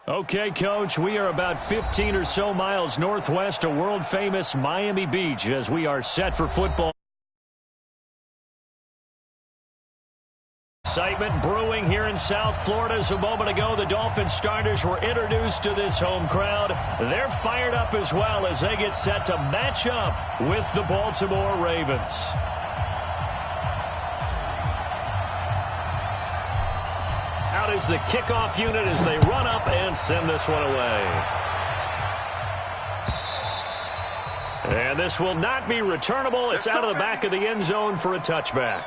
Okay, Coach, we are about 15 or so miles northwest of world-famous Miami Beach as we are set for football. Excitement brewing here in South Florida. As a moment ago, the Dolphins starters were introduced to this home crowd. They're fired up as well as they get set to match up with the Baltimore Ravens. Out is the kickoff unit as they run up and send this one away. And this will not be returnable. It's out of the back of the end zone for a touchback.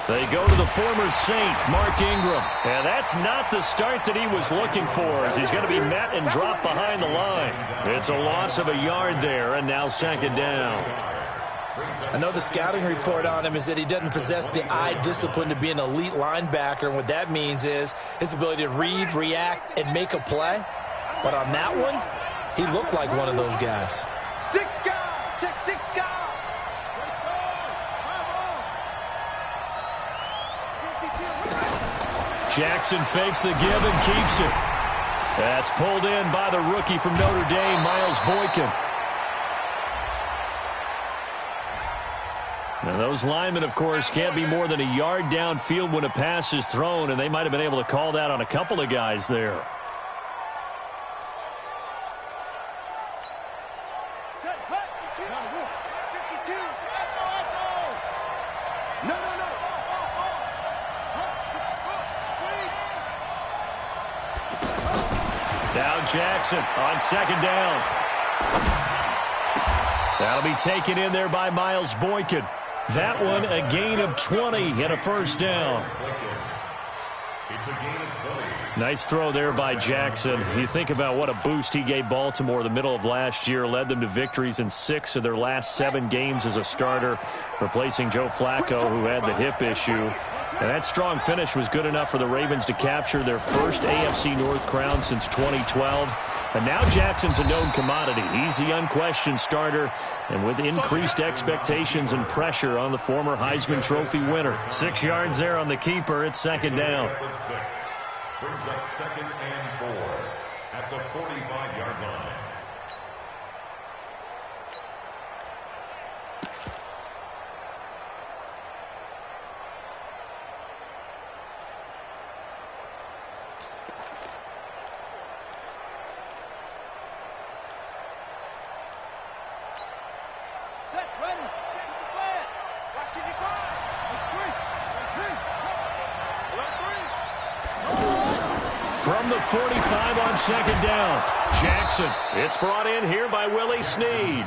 They go to the former Saint, Mark Ingram. And that's not the start that he was looking for, as he's going to be met and dropped behind the line. It's a loss of a yard there, and now second down. I know the scouting report on him is that he doesn't possess the eye discipline to be an elite linebacker, and what that means is his ability to read, react, and make a play. But on that one, he looked like one of those guys. Jackson fakes the give and keeps it. That's pulled in by the rookie from Notre Dame, Miles Boykin. Now those linemen, of course, can't be more than a yard downfield when a pass is thrown, and they might have been able to call that on a couple of guys there. Now Jackson on second down. That'll be taken in there by Miles Boykin. That one a gain of 20 and a first down. Nice throw there by Jackson. You think about what a boost he gave Baltimore the middle of last year, led them to victories in 6 of their last 7 games as a starter, replacing Joe Flacco, who had the hip issue. And that strong finish was good enough for the Ravens to capture their first AFC North crown since 2012. And now Jackson's a known commodity. He's the unquestioned starter, and with increased expectations and pressure on the former Heisman Trophy winner. 6 yards there on the keeper. It's second down. Brings up second and 4 at the 45-yard line. From the 45 on second down, Jackson. It's brought in here by Willie Snead.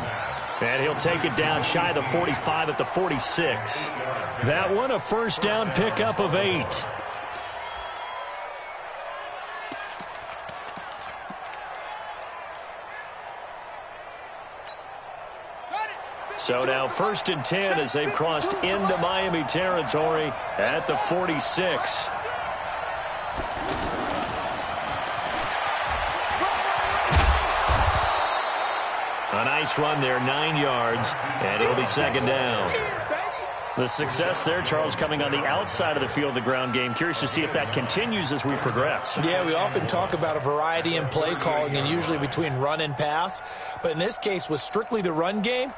And he'll take it down shy of the 45 at the 46. That one a first down pickup of 8. So now first and 10 as they've crossed into Miami territory at the 46. A nice run there, 9 yards, and it'll be second down. The success there, Charles, coming on the outside of the field, the ground game. Curious to see if that continues as we progress. Yeah, we often talk about a variety in play calling and usually between run and pass. But in this case, with strictly the run game,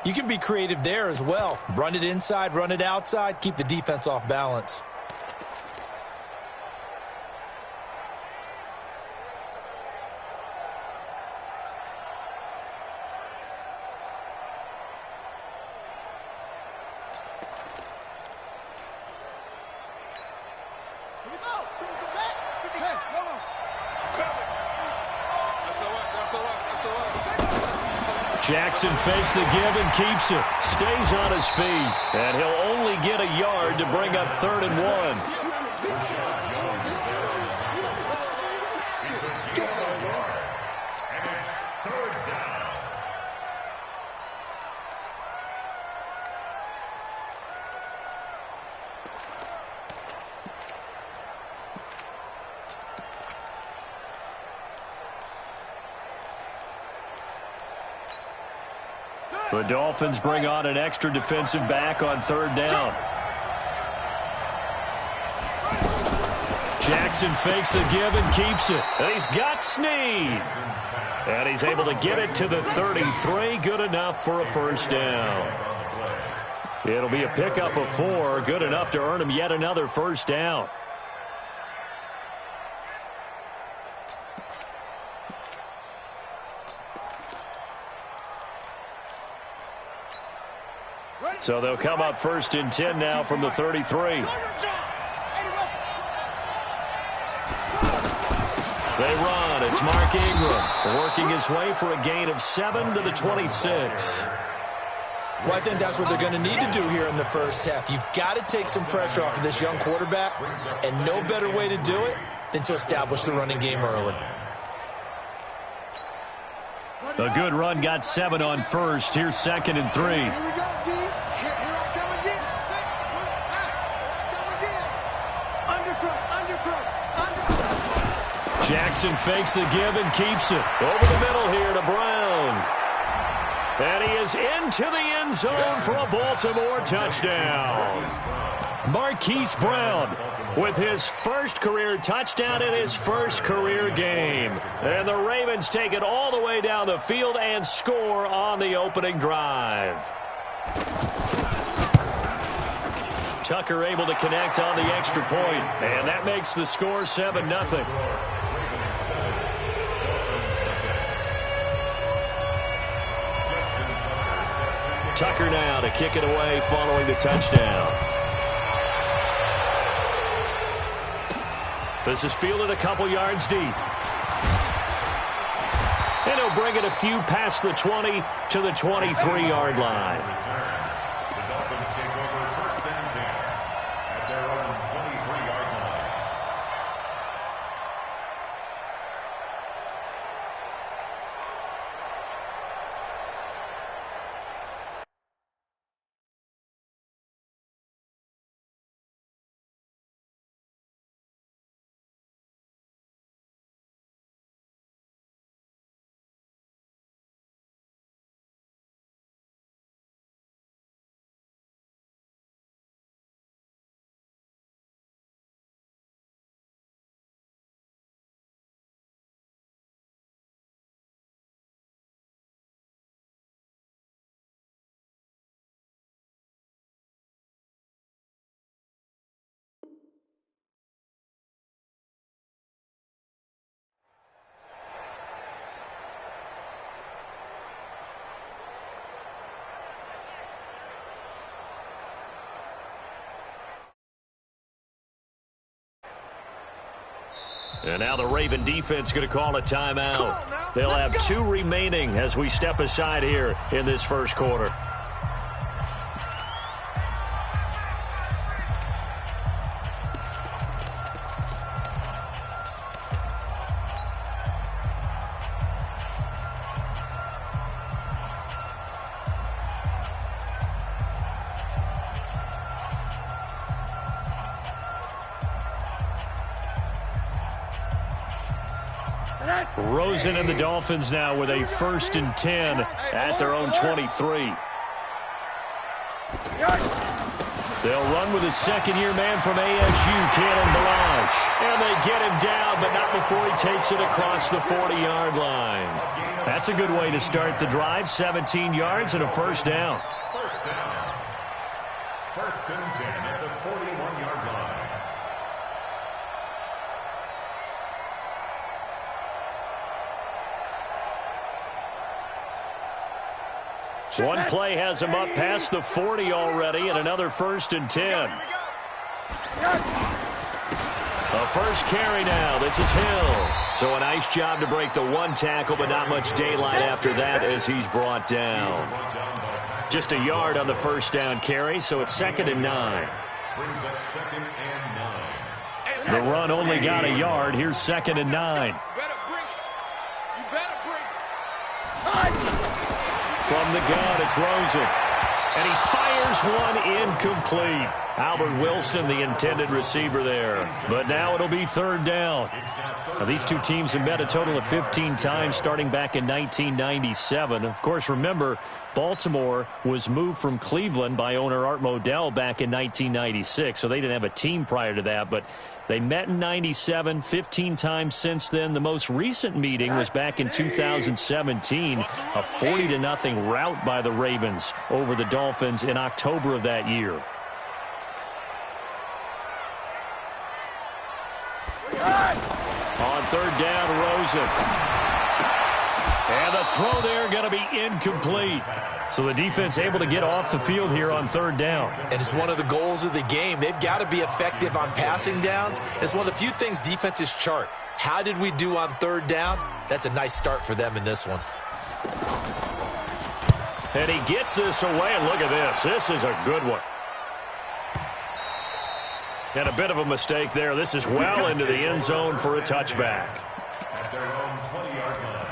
you can be creative there as well. Run it inside, run it outside, keep the defense off balance. Jackson fakes the give and keeps it. Stays on his feet. And he'll only get a yard to bring up 3rd and 1. The Dolphins bring on an extra defensive back on 3rd down. Jackson fakes the give and keeps it. And he's got Snead. And he's able to get it to the 33. Good enough for a 1st down. It'll be a pickup of 4. Good enough to earn him yet another 1st down. So they'll come up 1st and 10 now from the 33. They run. It's Mark Ingram working his way for a gain of 7 to the 26. Well, I think that's what they're going to need to do here in the first half. You've got to take some pressure off of this young quarterback, and no better way to do it than to establish the running game early. A good run got 7 on 1st. Here's 2nd and 3. Jackson fakes the give and keeps it. Over the middle here to Brown. And he is into the end zone for a Baltimore touchdown. Marquise Brown with his first career touchdown in his first career game. And the Ravens take it all the way down the field and score on the opening drive. Tucker able to connect on the extra point, and that makes the score 7-0. Tucker now to kick it away following the touchdown. This is fielded a couple yards deep. And he'll bring it a few past the 20 to the 23-yard line. The Dolphins take over 1st and 10 at their own 23-yard line. And now the Raven defense going to call a timeout. They'll have 2 remaining as we step aside here in this first quarter. Rosen and the Dolphins now with a 1st and 10 at their own 23. They'll run with a second-year man from ASU, Cannon Balaj. And they get him down, but not before he takes it across the 40-yard line. That's a good way to start the drive. 17 yards and a 1st down. 1st down. 1st and 10 at the 41-yard line. One play has him up past the 40 already, and another 1st and 10. A first carry now. This is Hill. So a nice job to break the one tackle, but not much daylight after that as he's brought down. Just a yard on the first down carry, so it's 2nd and 9. Brings up 2nd and 9. The run only got a yard. Here's 2nd and 9. From the gun, it's Rosen. And he fires one incomplete. Albert Wilson, the intended receiver there. But now it'll be 3rd down. Now, these two teams have met a total of 15 times starting back in 1997. Of course, remember, Baltimore was moved from Cleveland by owner Art Modell back in 1996, so they didn't have a team prior to that. But they met in 97, 15 times since then. The most recent meeting was back in 2017, a 40-0 rout by the Ravens over the Dolphins in October of that year. On 3rd down, Rosen. And the throw there going to be incomplete. So the defense able to get off the field here on 3rd down. And it's one of the goals of the game. They've got to be effective on passing downs. It's one of the few things defenses chart. How did we do on 3rd down? That's a nice start for them in this one. And he gets this away, and look at this. This is a good one. And a bit of a mistake there. This is well into the end zone for a touchback. At their own 20-yard line.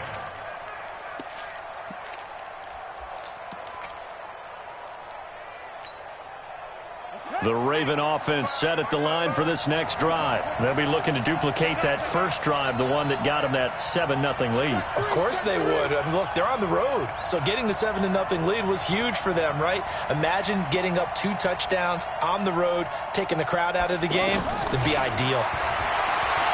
The Raven offense set at the line for this next drive. They'll be looking to duplicate that first drive, the one that got them that 7-0 lead. Of course they would. I mean, look, they're on the road. So getting the 7-0 lead was huge for them, right? Imagine getting up 2 touchdowns on the road, taking the crowd out of the game. That'd be ideal.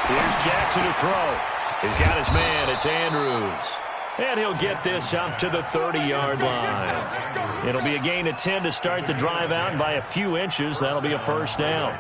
Here's Jackson to throw. He's got his man. It's Andrews. And he'll get this up to the 30-yard line. It'll be a gain of 10 to start the drive out, and by a few inches, that'll be a first down.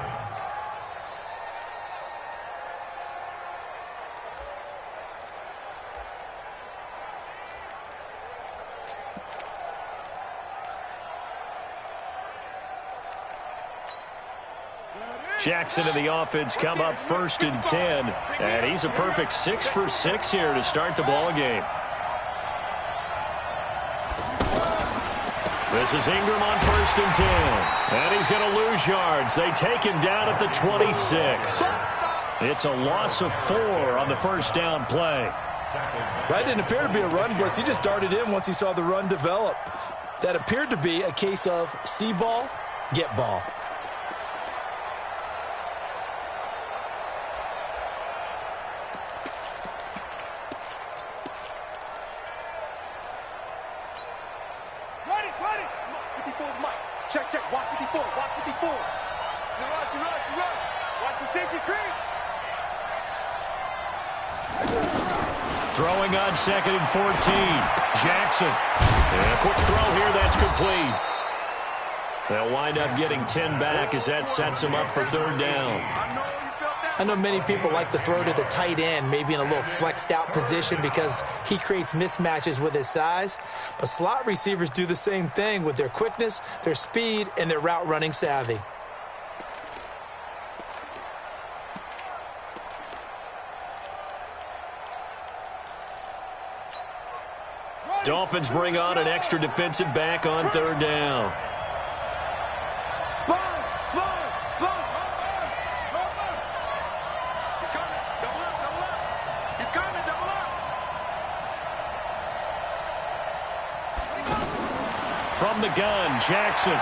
Jackson and the offense come up 1st and 10, and he's a perfect 6 for 6 here to start the ball game. This is Ingram on 1st and 10. And he's going to lose yards. They take him down at the 26. It's a loss of 4 on the first down play. That didn't appear to be a run blitz. He just darted in once he saw the run develop. That appeared to be a case of see ball, get ball. Check. Watch 54. Watch 54. You rush. Watch the safety creep. Throwing on 2nd and 14. Jackson. And a quick throw here. That's complete. They'll wind up getting 10 back as that sets them up for 3rd down. I know many people like to throw to the tight end, maybe in a little flexed out position because he creates mismatches with his size. But slot receivers do the same thing with their quickness, their speed, and their route running savvy. Dolphins bring on an extra defensive back on 3rd down. From the gun, Jackson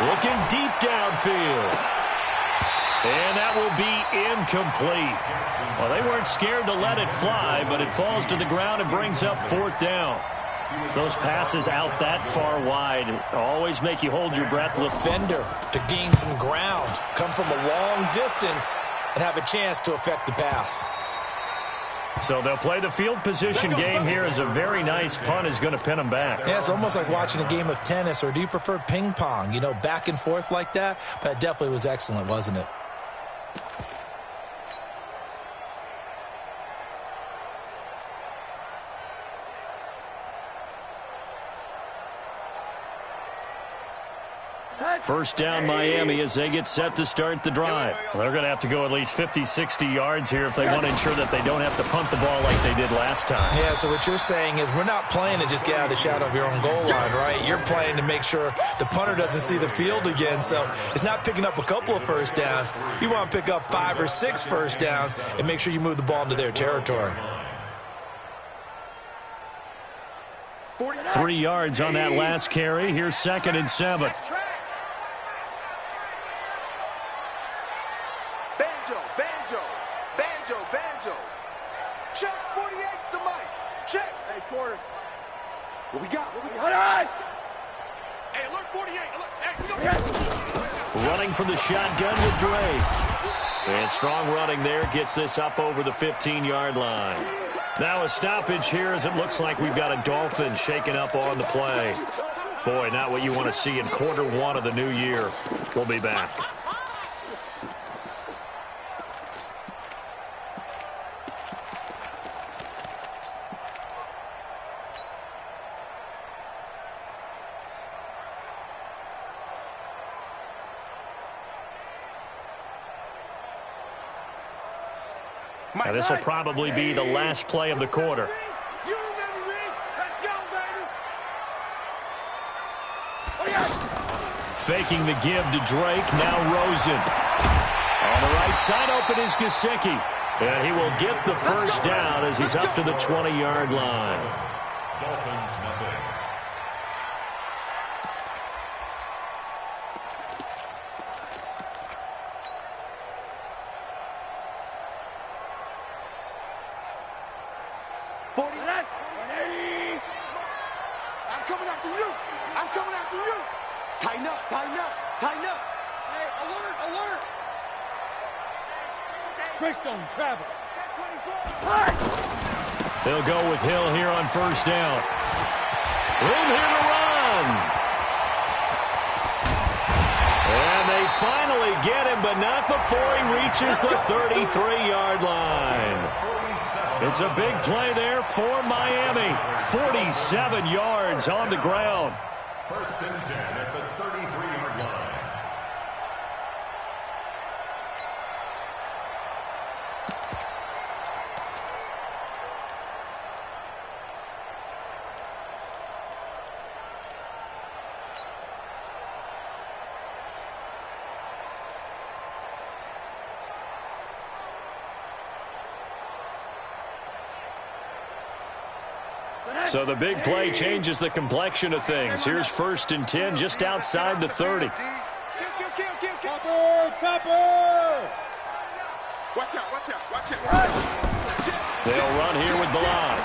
looking deep downfield. And that will be incomplete. Well, they weren't scared to let it fly, but it falls to the ground and brings up 4th down. Those passes out that far wide always make you hold your breath. Defender to gain some ground, come from a long distance, and have a chance to affect the pass. So they'll play the field position game here as a very nice punt is going to pin them back. Yeah, it's almost like watching a game of tennis, or do you prefer ping pong? You know, back and forth like that? But it definitely was excellent, wasn't it? First down Miami as they get set to start the drive. They're going to have to go at least 50, 60 yards here if they want to ensure that they don't have to punt the ball like they did last time. Yeah, so what you're saying is we're not playing to just get out of the shadow of your own goal line, right? You're playing to make sure the punter doesn't see the field again. So it's not picking up a couple of first downs. You want to pick up 5 or 6 first downs and make sure you move the ball into their territory. 3 yards on that last carry. Here's 2nd and 7. Banjo. Check, 48's the mic. Check. Hey, quarter. What we got? Hold on. Hey, alert 48. Alert. Hey, running from the shotgun with Dre. And strong running there gets this up over the 15-yard line. Now a stoppage here as it looks like we've got a Dolphin shaking up on the play. Boy, not what you want to see in quarter 1 of the new year. We'll be back. Now, this will probably be the last play of the quarter. You remember me? Let's go, baby. Faking the give to Drake. Now Rosen. On the right side open is Gesicki. And he will get the first down as he's up to the 20-yard line. Dolphins nothing. Coming after you. Tighten up. Hey, alert. Greystone, travel. They'll go with Hill here on first down. Room here to run. And they finally get him, but not before he reaches the 33-yard line. It's a big play there for Miami. 47 yards on the ground. First and 10 at the 33-yard line. So the big play changes the complexion of things. Here's first and 10 just outside the 30. Topper! Watch out. They'll run here with Balaj.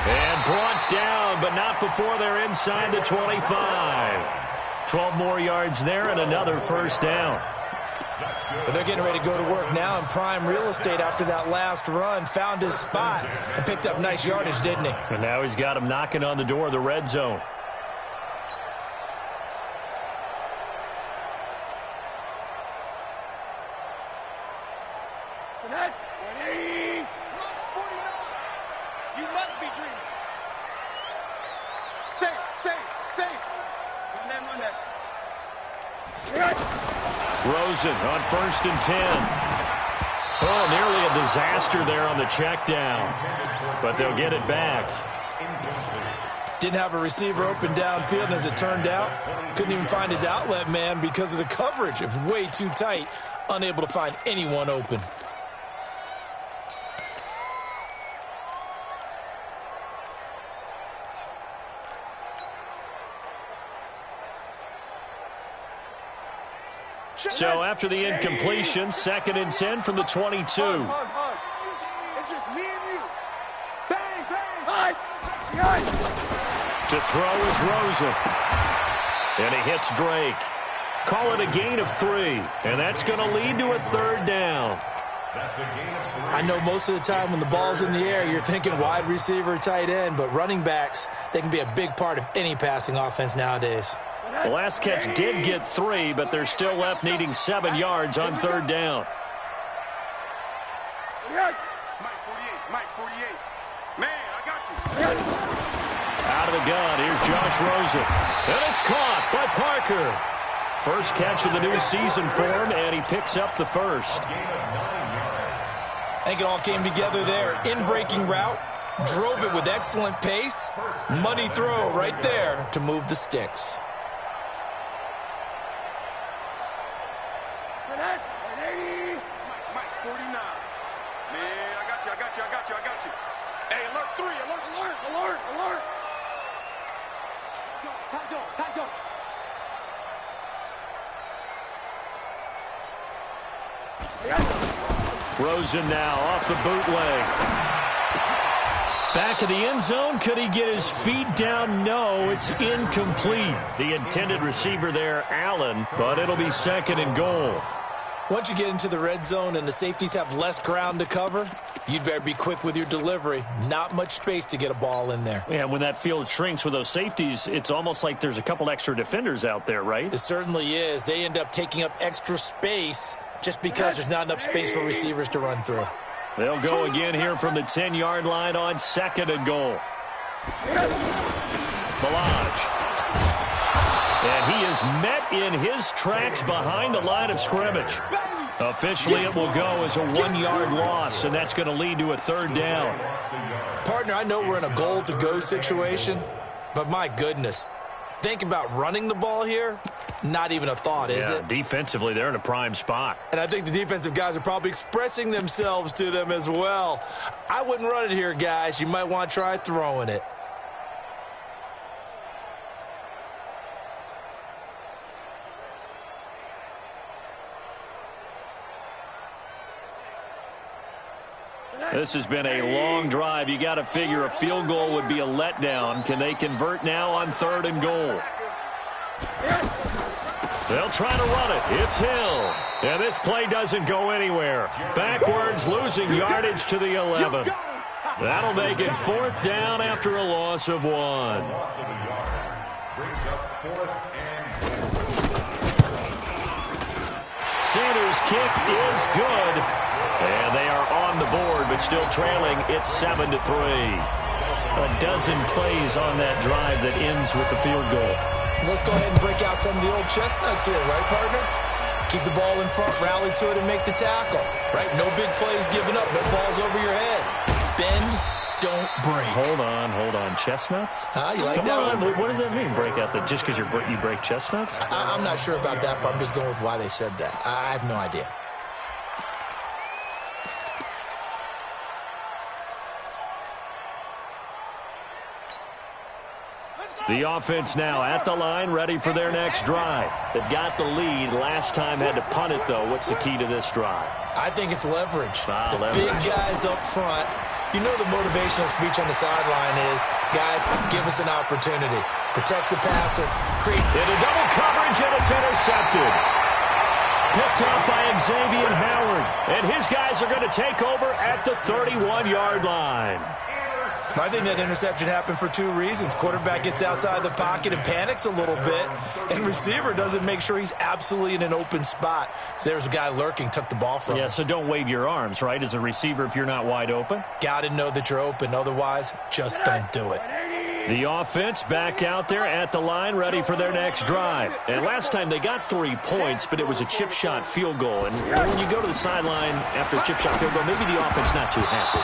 And brought down, but not before they're inside the 25. 12 more yards there and another first down. But they're getting ready to go to work now in prime real estate after that last run. Found his spot and picked up nice yardage, didn't he? And now he's got him knocking on the door of the red zone. You must be dreaming. Safe. Run that. Rosen on first and 10. Oh, nearly a disaster there on the check down. But they'll get it back. Didn't have a receiver open downfield, and as it turned out, couldn't even find his outlet man because of the coverage. It was way too tight, unable to find anyone open. So after the incompletion, second and 10 from the 22. It's just me and you. Bang. To throw is Rosen. And he hits Drake. Call it a gain of 3. And that's going to lead to a third down. That's a gain of 3. I know most of the time when the ball's in the air, you're thinking wide receiver, tight end, but running backs, they can be a big part of any passing offense nowadays. The last catch did get 3, but they're still left needing 7 yards on third down. Mike 48. Man, I got you. Out of the gun, here's Josh Rosen. And it's caught by Parker. First catch of the new season for him, and he picks up the first. I think it all came together there. In-breaking route, drove it with excellent pace. Money throw right there to move the sticks. Mike, 49. Man, I got you. Hey, alert 3, alert. Time go. Rosen now off the bootleg. Back of the end zone. Could he get his feet down? No, it's incomplete. The intended receiver there, Allen, but it'll be second and goal. Once you get into the red zone and the safeties have less ground to cover, you'd better be quick with your delivery. Not much space to get a ball in there. Yeah, when that field shrinks with those safeties, it's almost like there's a couple extra defenders out there, right? It certainly is. They end up taking up extra space just because there's not enough space for receivers to run through. They'll go again here from the 10-yard line on second and goal. Balaj. And he is met in his tracks behind the line of scrimmage. Officially, it will go as a 1-yard loss, and that's going to lead to a third down. Partner, I know we're in a goal-to-go situation, but my goodness, think about running the ball here. Not even a thought, is it? Defensively, they're in a prime spot. And I think the defensive guys are probably expressing themselves to them as well. I wouldn't run it here, guys. You might want to try throwing it. This has been a long drive. You got to figure a field goal would be a letdown. Can they convert now on third and goal? They'll try to run it. It's Hill. And this play doesn't go anywhere. Backwards, losing yardage to the 11. That'll make it fourth down after a loss of 1. Sanders' kick is good. And they are on the board, but still trailing. It's 7-3. A dozen plays on that drive that ends with the field goal. Let's go ahead and break out some of the old chestnuts here, right, partner? Keep the ball in front, rally to it, and make the tackle. Right? No big plays given up, no balls over your head. Bend, don't break. Hold on. Chestnuts? You like that one? What does that mean, break out? Just because you break chestnuts? I'm not sure about that, but I'm just going with why they said that. I have no idea. The offense now at the line, ready for their next drive. They've got the lead. Last time had to punt it, though. What's the key to this drive? I think it's leverage. Leverage. Big guys up front. You know the motivational speech on the sideline is, guys, give us an opportunity. Protect the passer. Create. Into double coverage, and it's intercepted. Picked up by Xavier Howard. And his guys are going to take over at the 31-yard line. I think that interception happened for two reasons. Quarterback gets outside the pocket and panics a little bit, and receiver doesn't make sure he's absolutely in an open spot. So there's a guy lurking, took the ball from him. Yeah, so don't wave your arms, right, as a receiver if you're not wide open? Got to know that you're open. Otherwise, just don't do it. The offense back out there at the line, ready for their next drive. And last time they got 3 points, but it was a chip shot field goal. And when you go to the sideline after a chip shot field goal, maybe the offense not too happy.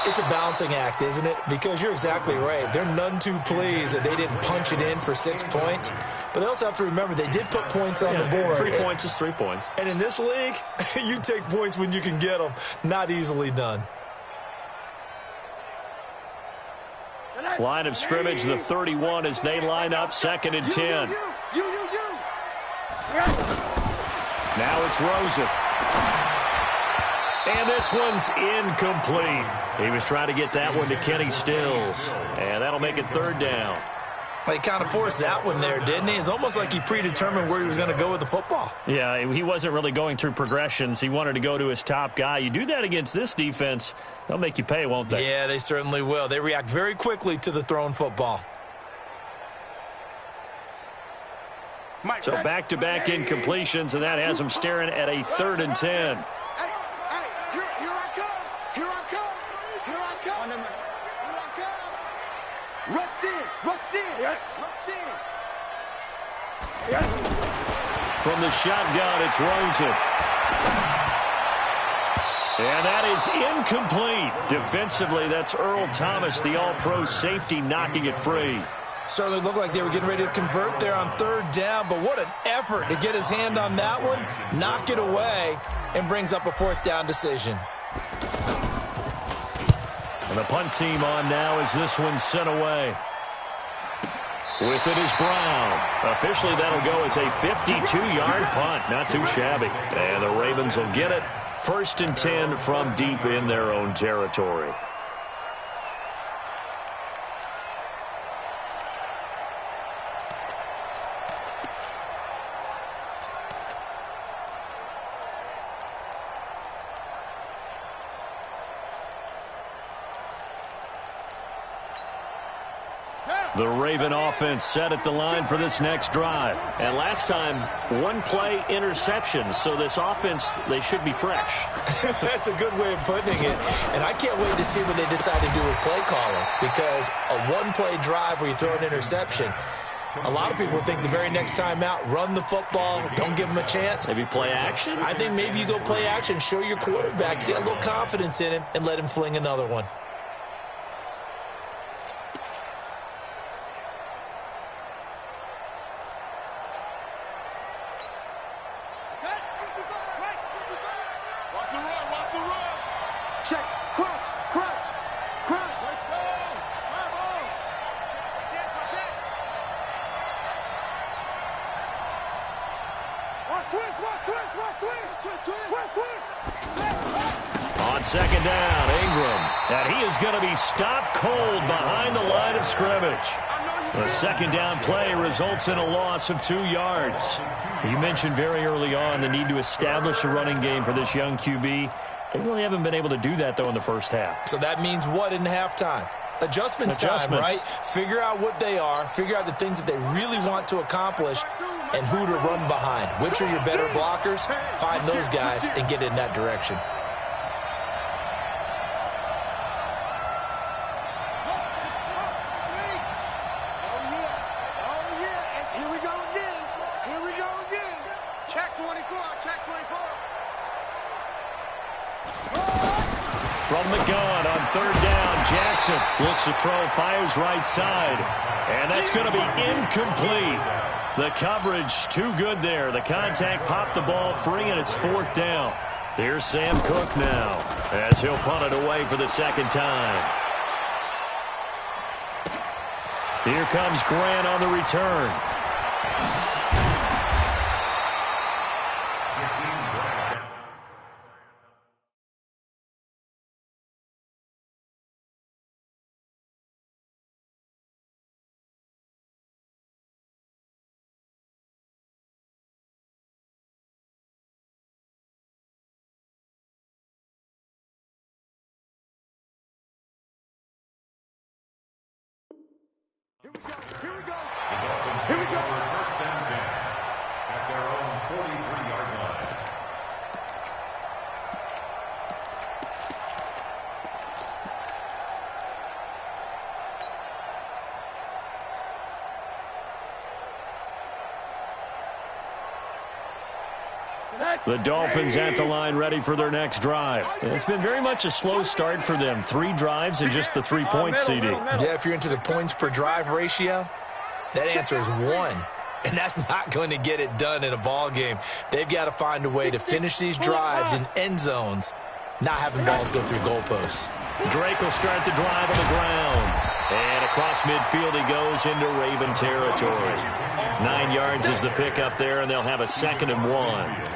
It's a balancing act, isn't it? Because you're exactly right. They're none too pleased that they didn't punch it in for 6 points. But they also have to remember they did put points on the board. 3 points is 3 points. And in this league, you take points when you can get them. Not easily done. Line of scrimmage, the 31 as they line up, 2nd and 10. Now it's Rosen. And this one's incomplete. He was trying to get that one to Kenny Stills. And that'll make it 3rd down. Well, he kind of forced that one there, didn't he? It's almost like he predetermined where he was going to go with the football. Yeah, he wasn't really going through progressions. He wanted to go to his top guy. You do that against this defense, they'll make you pay, won't they? Yeah, they certainly will. They react very quickly to the thrown football. So back-to-back incompletions, and that has them staring at a 3rd and 10. From the shotgun, it's Rosen. And that is incomplete. Defensively, that's Earl Thomas, the all-pro safety, knocking it free. Certainly looked like they were getting ready to convert there on third down, but what an effort to get his hand on that one, knock it away, and brings up a fourth down decision. And the punt team on now as this one's sent away. With it is Brown. Officially, that'll go as a 52-yard punt. Not too shabby. And the Ravens will get it. 1st and 10 from deep in their own territory. The Raven offense set at the line for this next drive. And last time, one-play interception. So this offense, they should be fresh. That's a good way of putting it. And I can't wait to see what they decide to do with play calling. Because a one-play drive where you throw an interception, a lot of people think the very next time out, run the football, don't give them a chance. Maybe play action? I think maybe you go play action, show your quarterback, get a little confidence in him, and let him fling another one. On second down, Ingram. And he is going to be stopped cold behind the line of scrimmage. The second down play results in a loss of 2 yards. You mentioned very early on the need to establish a running game for this young QB. They really haven't been able to do that, though, in the first half. So that means what in halftime? Adjustments time, right? Figure out what they are, figure out the things that they really want to accomplish, and who to run behind. Which are your better blockers? Find those guys and get in that direction. From the gun on third down, Jackson looks to throw, fires right side. And that's going to be incomplete. The coverage too good there. The contact popped the ball free, and it's 4th down. Here's Sam Cook now as he'll punt it away for the second time. Here comes Grant on the return. Here we go. First down 10 at their own 43-yard line. The Dolphins at the line ready for their next drive. It's been very much a slow start for them. 3 drives and just the 3 points, CD. Yeah, if you're into the points per drive ratio, that answer is 1. And that's not going to get it done in a ball game. They've got to find a way to finish these drives in end zones, not having balls go through goalposts. Drake will start the drive on the ground. And across midfield he goes into Raven territory. 9 yards is the pickup there, and they'll have a 2nd and 1.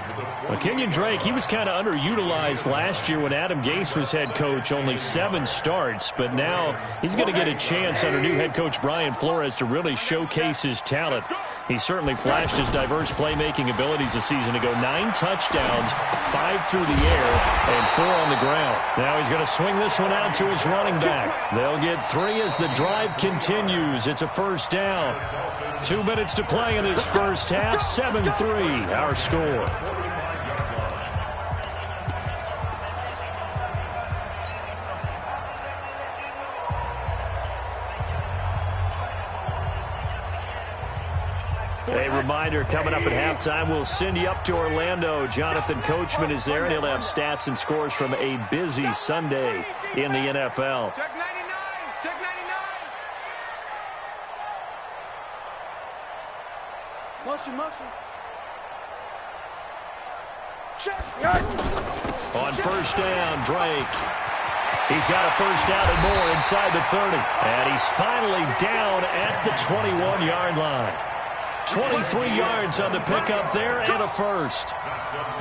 Well, Kenyon Drake, he was kind of underutilized last year when Adam Gase was head coach, only 7 starts. But now he's going to get a chance under new head coach Brian Flores to really showcase his talent. He certainly flashed his diverse playmaking abilities a season ago. 9 touchdowns, 5 through the air, and 4 on the ground. Now he's going to swing this one out to his running back. They'll get 3 as the drive continues. It's a first down. 2 minutes to play in this first half. 7-3, our score. A reminder, coming up at halftime, we'll send you up to Orlando. Jonathan Coachman is there, and he'll have stats and scores from a busy Sunday in the NFL. Check 99. Check 99. Motion. Check. On first down, Drake. He's got a first down and more inside the 30. And he's finally down at the 21-yard line. 23 yards on the pickup there and a first.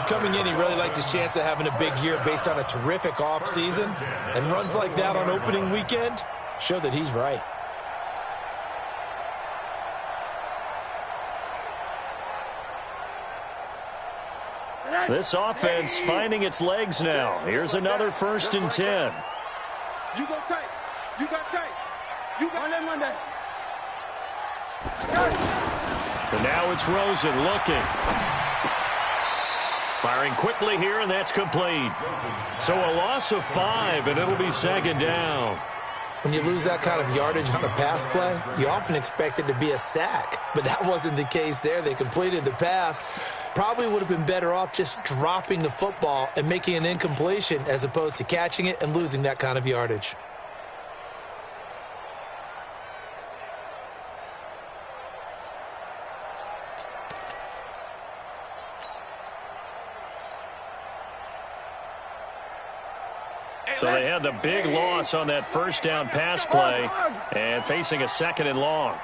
Coming in, he really liked his chance of having a big year based on a terrific offseason. And runs like that on opening weekend show that he's right. This offense finding its legs now. Here's another 1st and 10. You go tight. You got tight. You got Monday. And now it's Rosen looking. Firing quickly here, and that's complete. So a loss of 5, and it'll be 2nd down. When you lose that kind of yardage on a pass play, you often expect it to be a sack. But that wasn't the case there. They completed the pass. Probably would have been better off just dropping the football and making an incompletion as opposed to catching it and losing that kind of yardage. So they had the big loss on that first down pass play and facing a 2nd and long.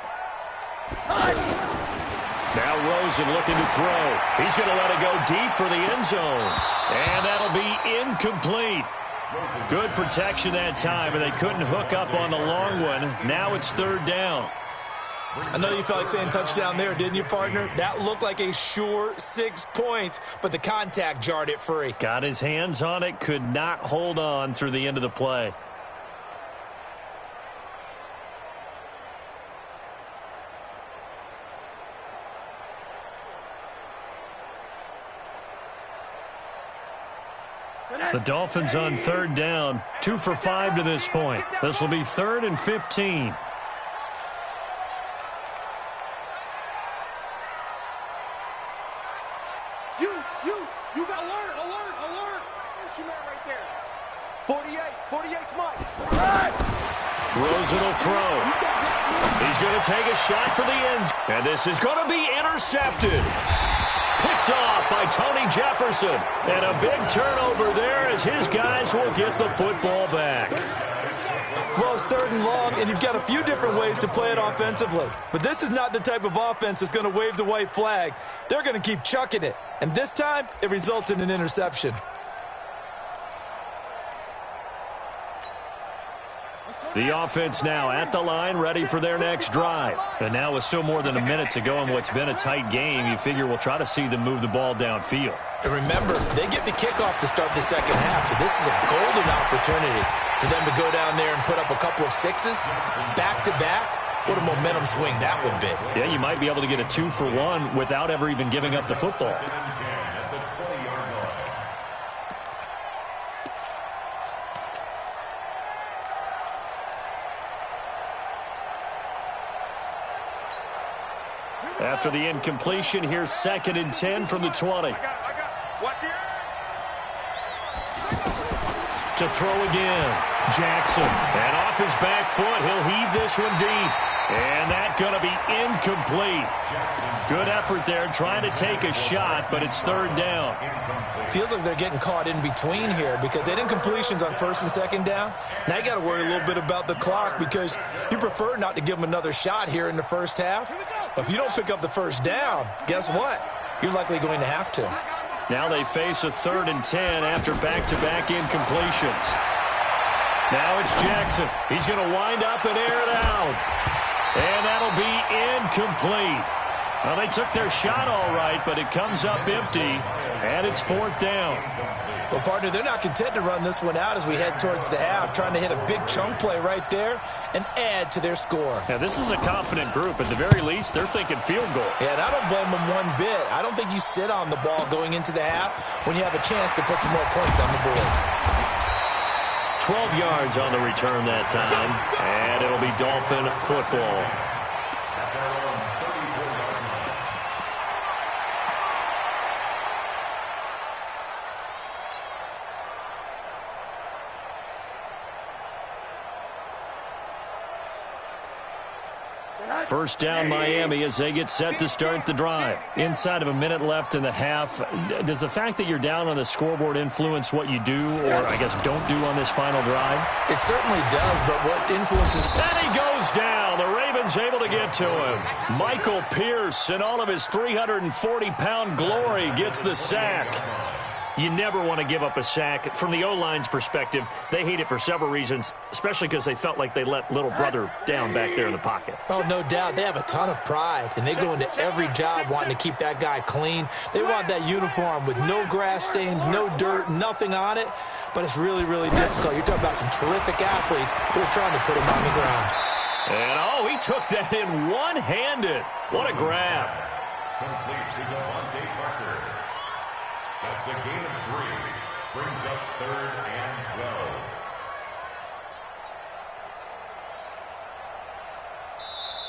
Now Rosen looking to throw. He's going to let it go deep for the end zone. And that'll be incomplete. Good protection that time, and they couldn't hook up on the long one. Now it's 3rd down. I know you felt like saying touchdown there, didn't you, partner? That looked like a sure 6 points, but the contact jarred it free. Got his hands on it, could not hold on through the end of the play. The Dolphins on 3rd down, 2 for 5 to this point. This will be 3rd and 15. You got alert. There's your man right there. 48's Mike. Rosen will throw. He's going to take a shot for the end. And this is going to be intercepted. Picked off by Tony Jefferson. And a big turnover there as his guys will get the football back. Well, it's 3rd and long, and you've got a few different ways to play it offensively. But this is not the type of offense that's going to wave the white flag. They're going to keep chucking it. And this time, it results in an interception. The offense now at the line, ready for their next drive. And now with still more than a minute to go in what's been a tight game, you figure we'll try to see them move the ball downfield. And remember, they get the kickoff to start the 2nd half, so this is a golden opportunity for them to go down there and put up a couple of 6s back-to-back. What a momentum swing that would be. Yeah, you might be able to get a 2 for 1 without ever even giving up the football. After the incompletion, here's 2nd and 10 from the 20. To throw again, Jackson. And off his back foot, he'll heave this one deep. And that's going to be incomplete. Good effort there trying to take a shot, but it's 3rd down. Feels like they're getting caught in between here because they didn't completions on 1st and 2nd down. Now you got to worry a little bit about the clock because you prefer not to give them another shot here in the first half. But if you don't pick up the first down, guess what? You're likely going to have to. Now they face a 3rd and 10 after back-to-back incompletions. Now it's Jackson. He's going to wind up and air it out. And that'll be incomplete. Well, they took their shot all right, but it comes up empty, and it's 4th down. Well, partner, they're not content to run this one out as we head towards the half, trying to hit a big chunk play right there and add to their score. Now, this is a confident group. At the very least, they're thinking field goal. Yeah, and I don't blame them one bit. I don't think you sit on the ball going into the half when you have a chance to put some more points on the board. 12 yards on the return that time, and it'll be Dolphin football. First down Miami as they get set to start the drive. Inside of a minute left in the half. Does the fact that you're down on the scoreboard influence what you do, or I guess don't do on this final drive? It certainly does, but what influences... And he goes down. The Ravens able to get to him. Michael Pierce, in all of his 340-pound glory, gets the sack. You never want to give up a sack. From the O-line's perspective, they hate it for several reasons, especially because they felt like they let little brother down back there in the pocket. Oh, no doubt. They have a ton of pride, and they go into every job wanting to keep that guy clean. They want that uniform with no grass stains, no dirt, nothing on it, but it's really, really difficult. You're talking about some terrific athletes who are trying to put him on the ground. And, oh, he took that in one-handed. What a grab. Complete to Devontae Parker. That's a gain of 3. Brings up 3rd and 12.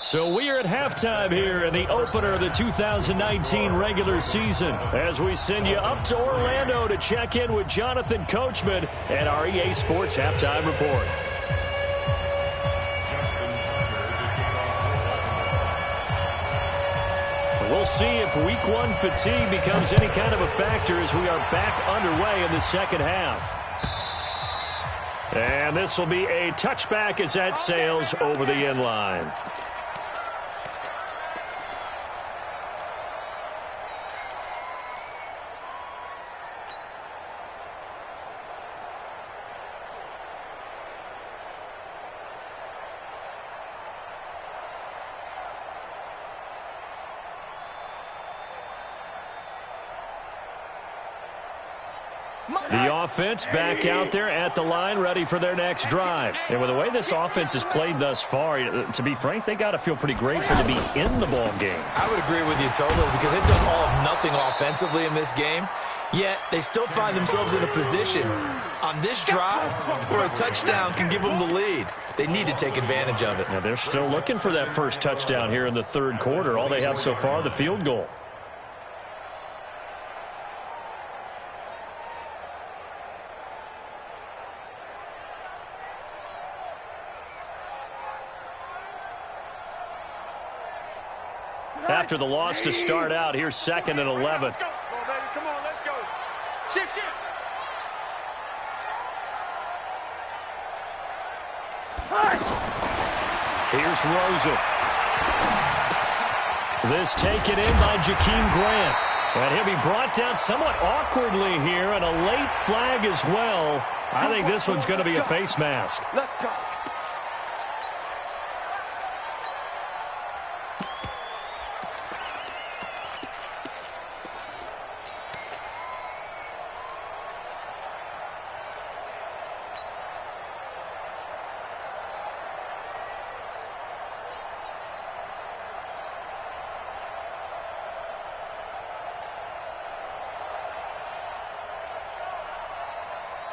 So we are at halftime here in the opener of the 2019 regular season as we send you up to Orlando to check in with Jonathan Coachman at our EA Sports Halftime Report. We'll see if week 1 fatigue becomes any kind of a factor as we are back underway in the second half. And this will be a touchback as that sails over the end line. The offense back out there at the line, ready for their next drive. And with the way this offense has played thus far, to be frank, they got to feel pretty grateful to be in the ball game. I would agree with you totally because they've done all of nothing offensively in this game, yet they still find themselves in a position on this drive where a touchdown can give them the lead. They need to take advantage of it. Now they're still looking for that first touchdown here in the third quarter. All they have so far, the field goal. After the loss to start out, here's 2nd and 11. Let's go. Come on, baby. Come on, let's go. Shift. Here's Rosen. This taken in by Jakeem Grant. And he'll be brought down somewhat awkwardly here, and a late flag as well. I think this one's going to be a face mask. Let's go.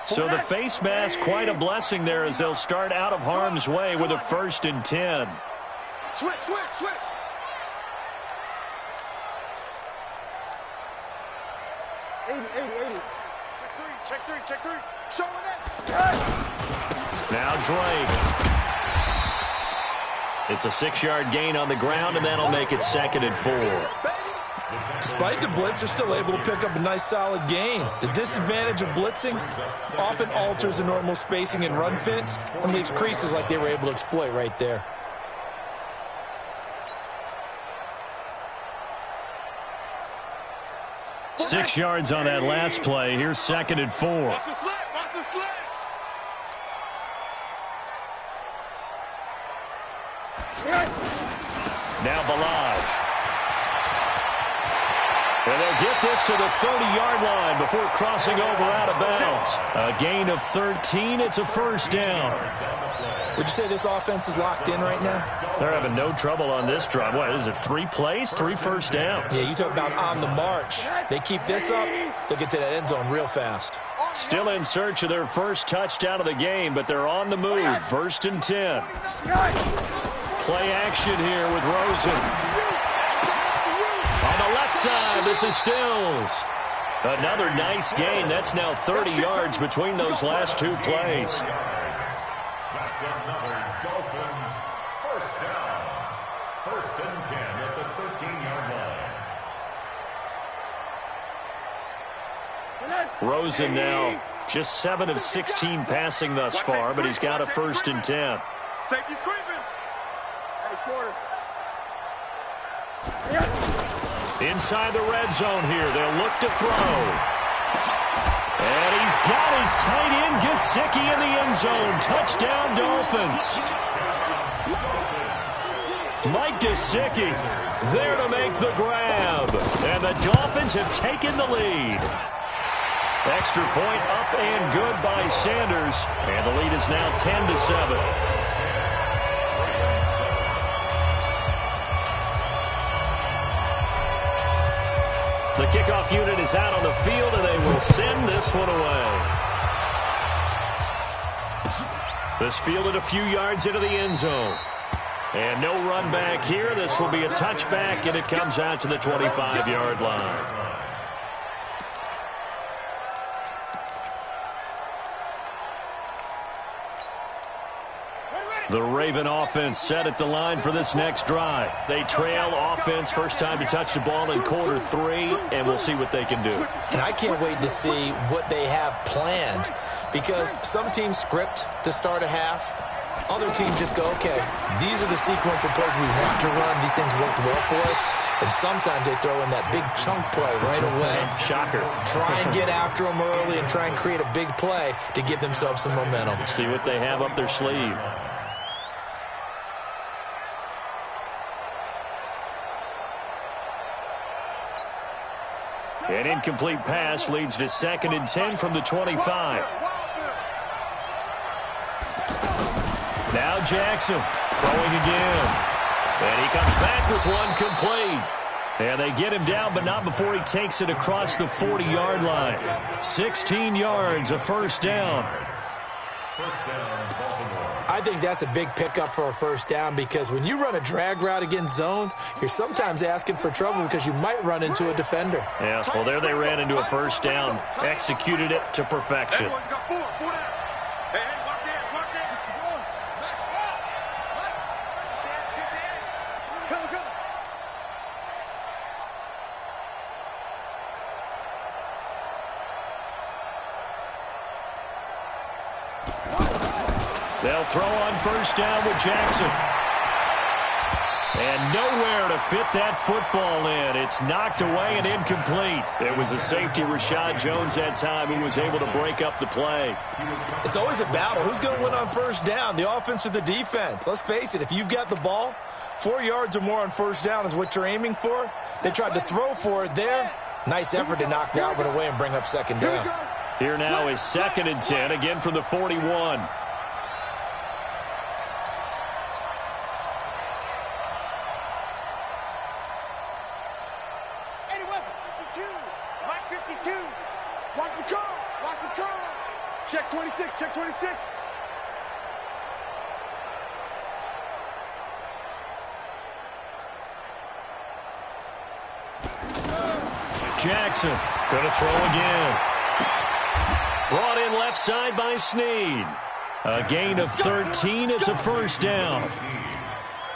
So the face mask, quite a blessing there as they'll start out of harm's way with a 1st and 10. Switch. Check three. Showing it. Now Drake. It's a 6-yard gain on the ground, and that'll make it 2nd and 4. Despite the blitz, they're still able to pick up a nice solid gain. The disadvantage of blitzing often alters the normal spacing and run fits and leaves creases like they were able to exploit right there. Six yards on that last play. Here's 2nd and 4. Watch the slant. Now Balaj. And they'll get this to the 30-yard line before crossing over out of bounds. A gain of 13. It's a 1st down. Would you say this offense is locked in right now? They're having no trouble on this drive. What is it, 3 plays, 3 first downs? Yeah, you talk about on the march. They keep this up, they'll get to that end zone real fast. Still in search of their first touchdown of the game, but they're on the move. 1st and 10. Play action here with Rosen. On the left side, this is Stills. Another nice gain. That's now 30 yards between those last 2 plays. That's another Dolphins 1st down. 1st and 10 at the 13-yard line. Rosen now just 7 of 16 passing thus far, but he's got a 1st and 10. Safety's creeping. Hey, quarter. Inside the red zone here, they'll look to throw. And he's got his tight end Gesicki in the end zone. Touchdown, Dolphins. Mike Gesicki there to make the grab. And the Dolphins have taken the lead. Extra point up and good by Sanders. And the lead is now 10-7. The kickoff unit is out on the field, and they will send this one away. This fielded a few yards into the end zone. And no run back here. This will be a touchback, and it comes out to the 25-yard line. The Raven offense set at the line for this next drive. They trail offense, first time to touch the ball in quarter 3, and we'll see what they can do. And I can't wait to see what they have planned, because some teams script to start a half. Other teams just go, okay, these are the sequence of plays we want to run. These things worked well for us. And sometimes they throw in that big chunk play right away. Shocker. Try and get after them early and try and create a big play to give themselves some momentum. See what they have up their sleeve. An incomplete pass leads to 2nd and 10 from the 25. Now Jackson throwing again. And he comes back with one complete. And they get him down, but not before he takes it across the 40-yard line. 16 yards, a first down. First down, Baltimore. I think that's a big pickup for a first down, because when you run a drag route against zone, you're sometimes asking for trouble because you might run into a defender. Yeah, well, there they ran into a first down, executed it to perfection. Hey, watch it, watch it. Come, come. They'll throw on first down with Jackson. And nowhere to fit that football in. It's knocked away and incomplete. It was a safety, Rashad Jones, that time, who was able to break up the play. It's always a battle. Who's going to win on first down, the offense or the defense? Let's face it, if you've got the ball, 4 yards or more on first down is what you're aiming for. They tried to throw for it there. Nice effort to knock that one away and bring up second down. Here now is 2nd and 10, again from the 41. Watch the curl. Watch the curl. Check 26. Check 26. Jackson going to throw again. Brought in left side by Snead. A gain of 13. It's a first down.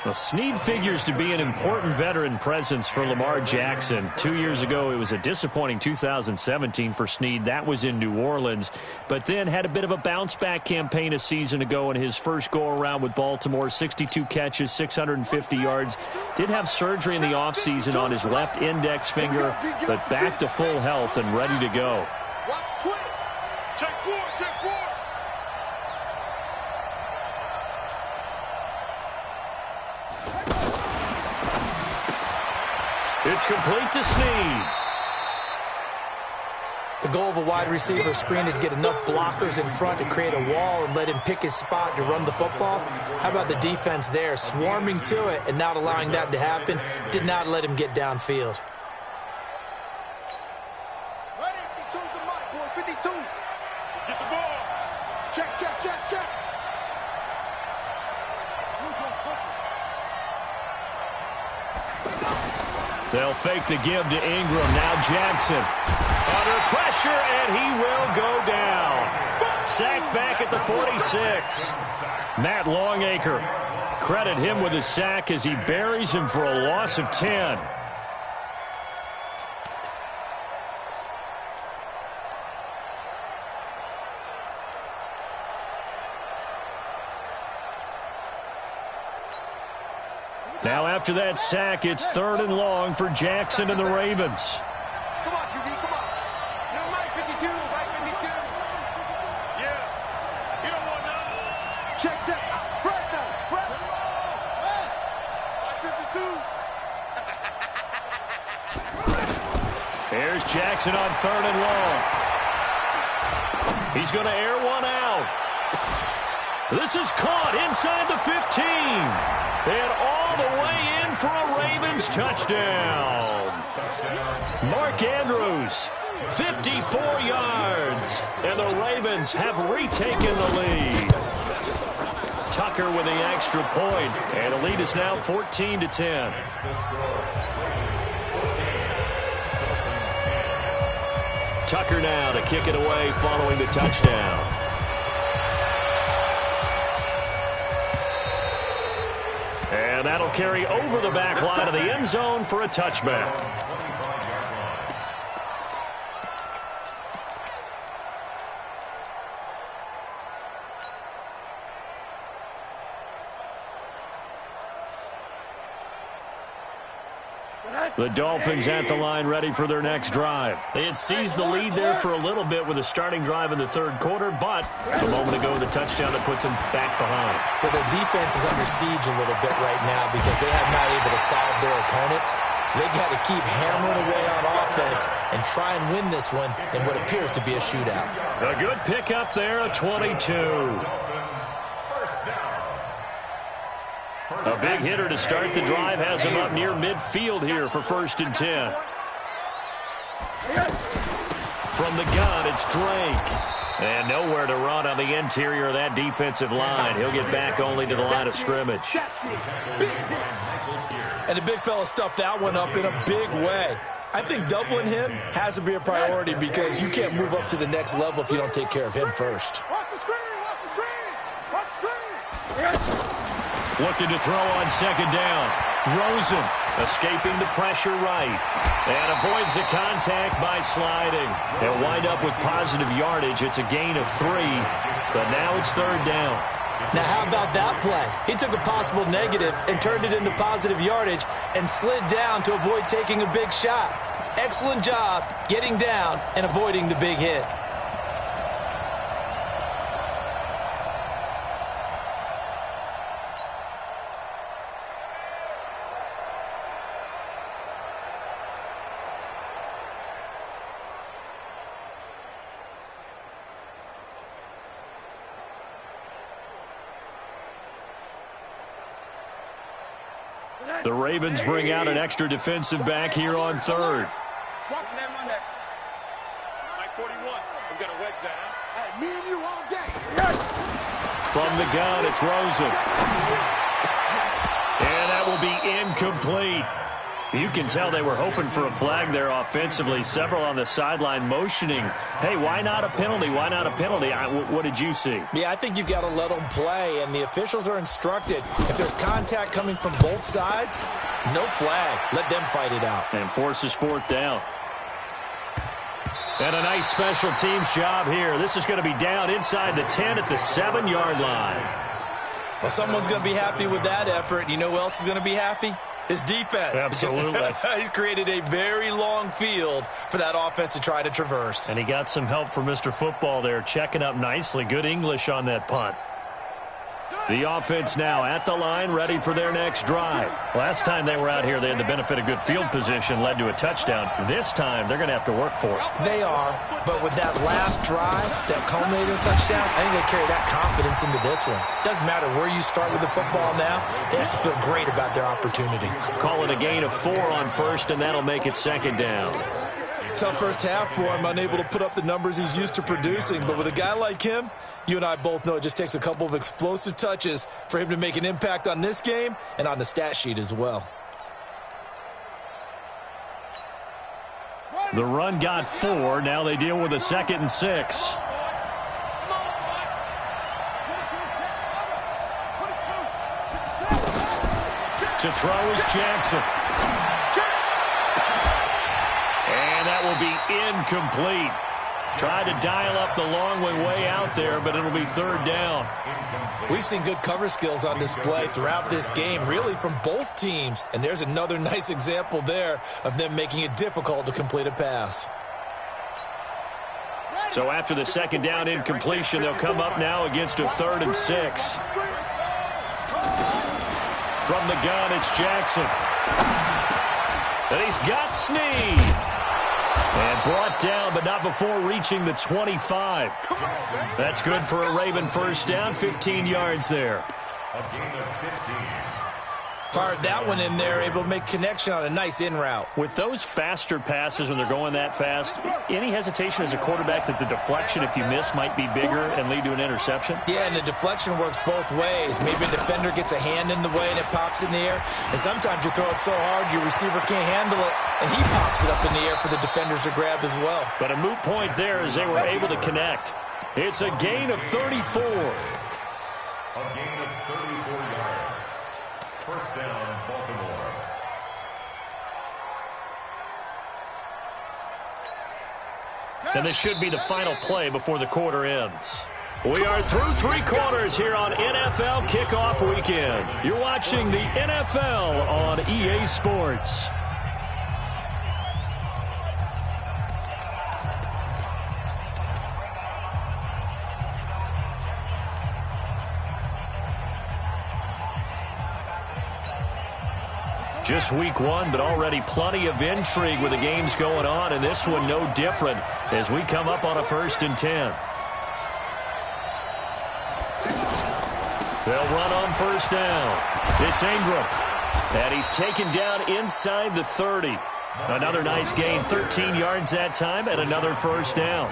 Well, Snead figures to be an important veteran presence for Lamar Jackson. 2 years ago, it was a disappointing 2017 for Snead. That was in New Orleans. But then had a bit of a bounce-back campaign a season ago in his first go-around with Baltimore. 62 catches, 650 yards. Did have surgery in the offseason on his left index finger, but back to full health and ready to go. Watch twist. Check 4. Check 4. It's complete to Snead. The goal of a wide receiver screen is get enough blockers in front to create a wall and let him pick his spot to run the football. How about the defense there, swarming to it and not allowing that to happen? Did not let him get downfield. Ready? 52's the mic, boys. 52. Get the ball. Check, check, check, check. They'll fake the give to Ingram. Now Jackson under pressure, and he will go down. Sacked back at the 46. Matt Longacre credit him with a sack as he buries him for a loss of 10. Now after that sack, it's 3rd and long for Jackson and the Ravens. Come on, QB, come on. No, Mike 52, Mike 52. Yeah. You don't want none. Check. Fred down. Fred. Mike 52. Here's Jackson on 3rd and long. He's going to air one out. This is caught inside the 15. And all the way in for a Ravens touchdown. Mark Andrews, 54 yards. And the Ravens have retaken the lead. Tucker with the extra point. And the lead is now 14-10. Tucker now to kick it away following the touchdown. And that'll carry over the back line of the end zone for a touchback. The Dolphins at the line ready for their next drive. They had seized the lead there for a little bit with a starting drive in the 3rd quarter, but a moment ago the touchdown that puts them back behind. So their defense is under siege a little bit right now because they have not able to solve their opponents. So they got to keep hammering away on offense and try and win this one in what appears to be a shootout. A good pickup there, a 22. A big hitter to start the drive has him up near midfield here for 1st and 10. From the gun, it's Drake. And nowhere to run on the interior of that defensive line. He'll get back only to the line of scrimmage. And the big fella stuffed that one up in a big way. I think doubling him has to be a priority because you can't move up to the next level if you don't take care of him first. Watch the screen, watch the screen, watch the screen. Looking to throw on 2nd down. Rosen escaping the pressure right. And avoids the contact by sliding. They'll wind up with positive yardage. It's a gain of 3. But now it's 3rd down. Now how about that play? He took a possible negative and turned it into positive yardage and slid down to avoid taking a big shot. Excellent job getting down and avoiding the big hit. The Ravens bring out an extra defensive back here on 3rd. Mike 41, I'm going to wedge that, huh? Hey, me and you all day. From the gun, it's Rosen. And that will be incomplete. You can tell they were hoping for a flag there offensively. Several on the sideline motioning, hey, why not a penalty? Why not a penalty? What did you see? Yeah, I think you've got to let them play, and the officials are instructed. If there's contact coming from both sides, no flag. Let them fight it out. And forces 4th down. And a nice special teams job here. This is going to be down inside the 10 at the 7-yard line. Well, someone's going to be happy with that effort. You know who else is going to be happy? His defense. Absolutely. He's created a very long field for that offense to try to traverse. And he got some help from Mr. Football there, checking up nicely. Good English on that punt. The offense now at the line, ready for their next drive. Last time they were out here, they had the benefit of good field position, led to a touchdown. This time, they're going to have to work for it. They are, but with that last drive, that culminating touchdown, I think they carry that confidence into this one. Doesn't matter where you start with the football now, they have to feel great about their opportunity. Call it a gain of 4 on 1st, and that'll make it 2nd down. Tough first half for him, unable to put up the numbers he's used to producing. But with a guy like him, you and I both know it just takes a couple of explosive touches for him to make an impact on this game and on the stat sheet as well. The run got 4. Now they deal with a 2nd and 6. To throw is Jackson. And that will be incomplete. Tried to dial up the long way out there, but it'll be third down. We've seen good cover skills on display throughout this game, really from both teams. And there's another nice example there of them making it difficult to complete a pass. So after the second down incompletion, they'll come up now against a 3rd and 6. From the gun, it's Jackson. And he's got Snead. And brought down, but not before reaching the 25. That's good for a Raven first down, 15 yards there. A gain of 15. Fired that one in there, able to make connection on a nice in route. With those faster passes when they're going that fast, any hesitation as a quarterback that the deflection, if you miss, might be bigger and lead to an interception? Yeah, and the deflection works both ways. Maybe a defender gets a hand in the way and it pops in the air. And sometimes you throw it so hard your receiver can't handle it, and he pops it up in the air for the defenders to grab as well. But a moot point there as they were able to connect. It's a gain of 34. A gain of 34 yards. First down, Baltimore. And this should be the final play before the quarter ends. We are through 3 quarters here on NFL Kickoff Weekend. You're watching the NFL on EA Sports. Just week 1, but already plenty of intrigue with the games going on, and this one no different as we come up on a 1st and 10. They'll run on 1st down. It's Ingram. And he's taken down inside the 30. Another nice gain, 13 yards that time, and another 1st down.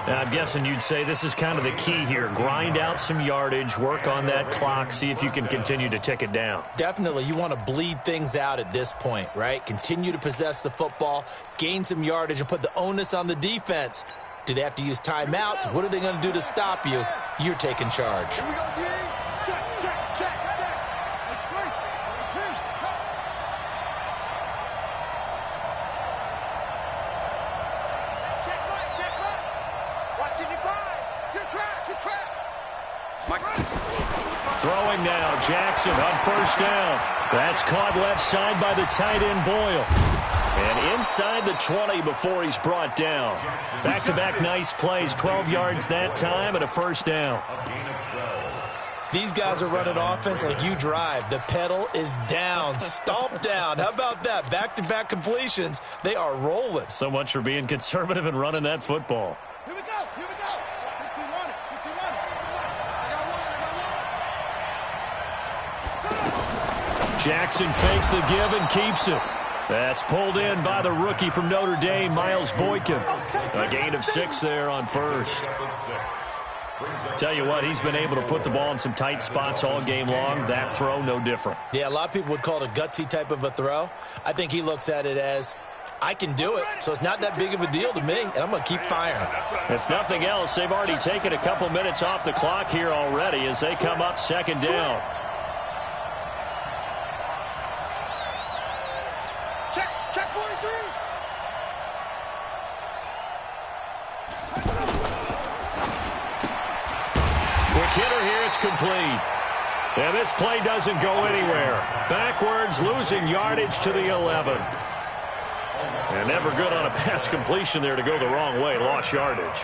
Now, I'm guessing you'd say this is kind of the key here. Grind out some yardage, work on that clock, see if you can continue to tick it down. Definitely, you want to bleed things out at this point, right? Continue to possess the football, gain some yardage, and put the onus on the defense. Do they have to use timeouts? What are they going to do to stop you? You're taking charge. Here we go, D. Check, check, check, check. That's great. Check right, check right. Watching you five. Get track, get track. Mike. Throwing now, Jackson on 1st down. That's caught left side by the tight end Boyle. And inside the 20 before he's brought down. Back-to-back nice plays, 12 yards that time and a 1st down. These guys are running offense like you drive. The pedal is down, stomp down. How about that? Back-to-back completions. They are rolling. So much for being conservative and running that football. Here we go, here we go. 15 on it, 15 on it. I got one. Jackson fakes the give and keeps it. That's pulled in by the rookie from Notre Dame, Miles Boykin. A gain of 6 there on 1st. Tell you what, he's been able to put the ball in some tight spots all game long. That throw, no different. Yeah, a lot of people would call it a gutsy type of a throw. I think he looks at it as, I can do it, so it's not that big of a deal to me, and I'm going to keep firing. If nothing else, they've already taken a couple minutes off the clock here already as they come up 2nd down. Check, check 43. Quick hitter here, it's complete. And this play doesn't go anywhere. Backwards, losing yardage to the 11. And never good on a pass completion there to go the wrong way. Lost yardage.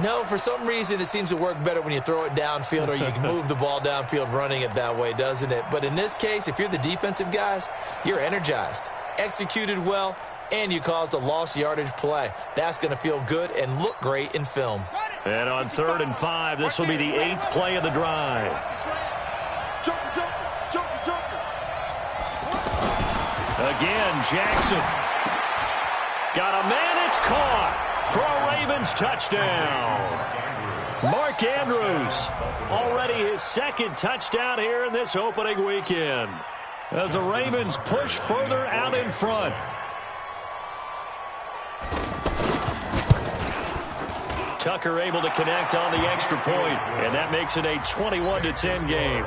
No, for some reason it seems to work better when you throw it downfield or you can move the ball downfield running it that way, doesn't it? But in this case, if you're the defensive guys, you're energized, executed well, and you caused a lost yardage play. That's going to feel good and look great in film. And on 3rd and 5, this will be the 8th play of the drive. Jumper, jumper, jumper, jumper. Again, Jackson. Got a man, it's caught for a Ravens touchdown. Mark Andrews, already his 2nd touchdown here in this opening weekend. As the Ravens push further out in front. Tucker able to connect on the extra point, and that makes it a 21-10 game.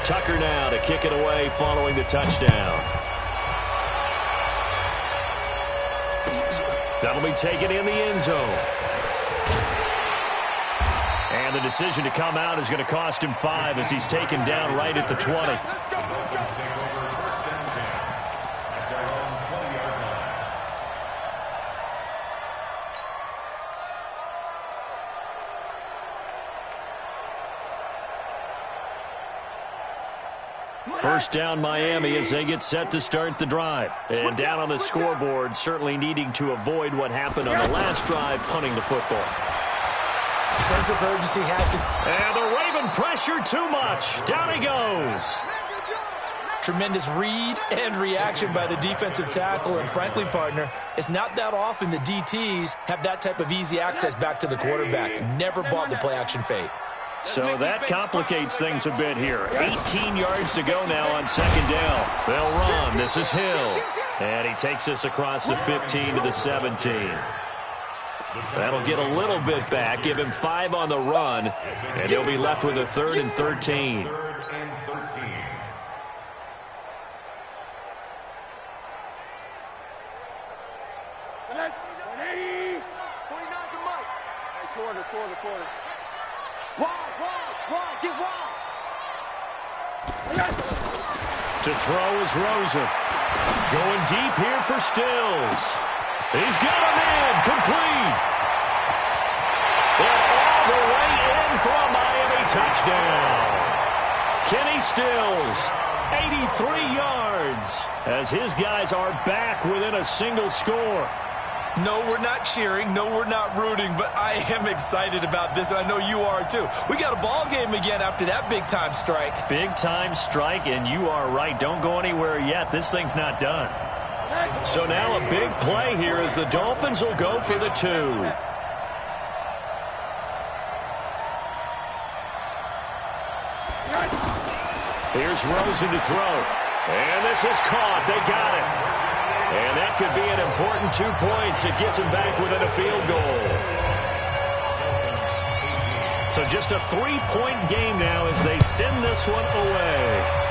Tucker now to kick it away following the touchdown. That'll be taken in the end zone. And the decision to come out is going to cost him 5 as he's taken down right at the 20. First down Miami as they get set to start the drive. And down on the scoreboard, certainly needing to avoid what happened on the last drive, punting the football. Sense of urgency has to... And the Raven pressure too much. Down he goes. Tremendous read and reaction by the defensive tackle. And frankly, partner, it's not that often the DTs have that type of easy access back to the quarterback. Never bought the play-action fake. So that complicates things a bit here. 18 yards to go now on second down. They'll run. This is Hill. And he takes us across the 15 to the 17. That'll get a little bit back, give him 5 on the run, and he'll be left with a 3rd and 13. To throw is Rosen. Going deep here for Stills. He's got him in. Complete. And all the way in for a Miami touchdown. Kenny Stills, 83 yards, as his guys are back within a single score. No, we're not cheering. No, we're not rooting, but I am excited about this, and I know you are too. We got a ball game again after that big-time strike. Big-time strike, and you are right. Don't go anywhere yet. This thing's not done. So now a big play here as the Dolphins will go for the 2. Here's Rosen to throw. And this is caught. They got it. And that could be an important 2 points. It gets him back within a field goal. So just a 3-point game now as they send this one away.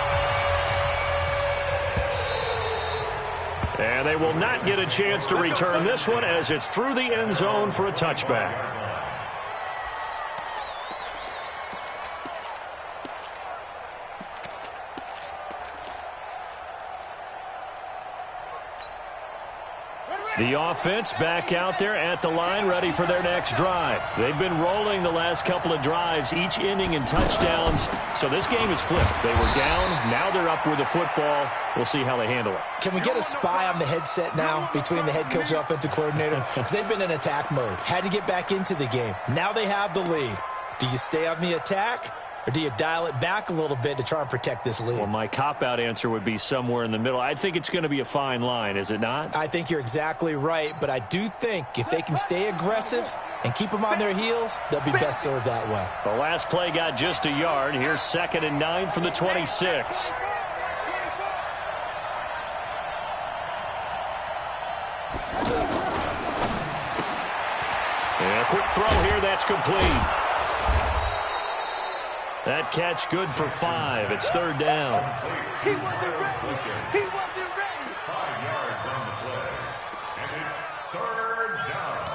And they will not get a chance to return this one as it's through the end zone for a touchback. The offense back out there at the line, ready for their next drive. They've been rolling the last couple of drives, each ending in touchdowns. So this game is flipped. They were down. Now they're up with the football. We'll see how they handle it. Can we get a spy on the headset now between the head coach and offensive coordinator? Because they've been in attack mode. Had to get back into the game. Now they have the lead. Do you stay on the attack? Or do you dial it back a little bit to try and protect this lead? Well, my cop-out answer would be somewhere in the middle. I think it's going to be a fine line, is it not? I think you're exactly right, but I do think if they can stay aggressive and keep them on their heels, they'll be best served that way. The last play got just a yard. Here's 2nd and 9 from the 26. And a quick throw here, that's complete. That catch good for 5. It's 3rd down. He wasn't ready. He wasn't ready. 5 yards on the play. And it's 3rd down.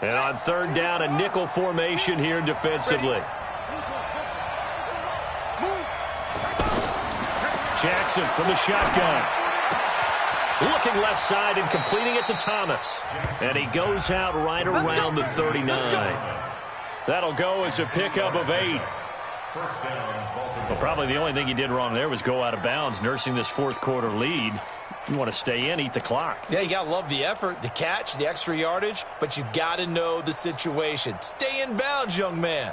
And on 3rd down, a nickel formation here defensively. Jackson from the shotgun. Looking left side and completing it to Thomas. And he goes out right around the 39. That'll go as a pickup of 8. Well, probably the only thing he did wrong there was go out of bounds, nursing this 4th quarter lead. You want to stay in, eat the clock. Yeah, you got to love the effort, the catch, the extra yardage, but you got to know the situation. Stay in bounds, young man.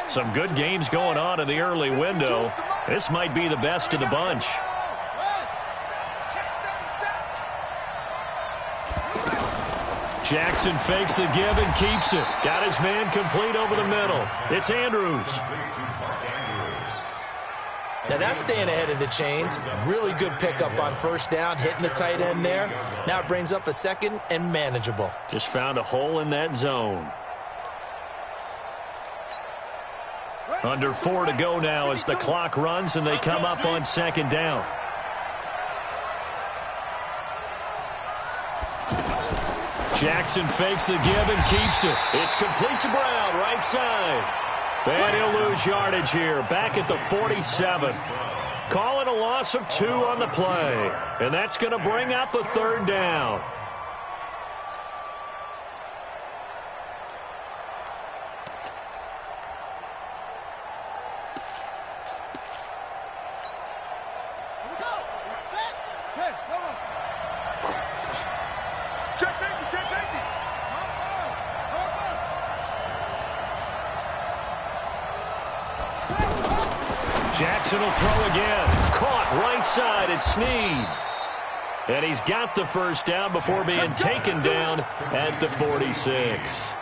Some good games going on in the early window. This might be the best of the bunch. Jackson fakes the give and keeps it. Got his man complete over the middle. It's Andrews. Now that's staying ahead of the chains. Really good pickup on first down, hitting the tight end there. Now it brings up a second and manageable. Just found a hole in that zone. Under 4 to go now as the clock runs and they come up on second down. Jackson fakes the give and keeps it. It's complete to Brown, right side. And he'll lose yardage here, back at the 47. Call it a loss of 2 on the play. And that's going to bring up a third down. Jackson will throw again. Caught right side at Snead. And he's got the first down before being taken down at the 46.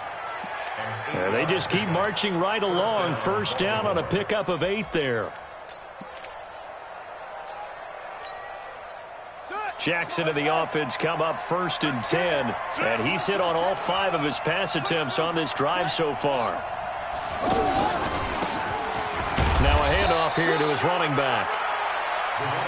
And they just keep marching right along. First down on a pickup of 8 there. Jackson and the offense come up 1st and 10. And he's hit on all 5 of his pass attempts on this drive so far. Now a handoff here to his running back.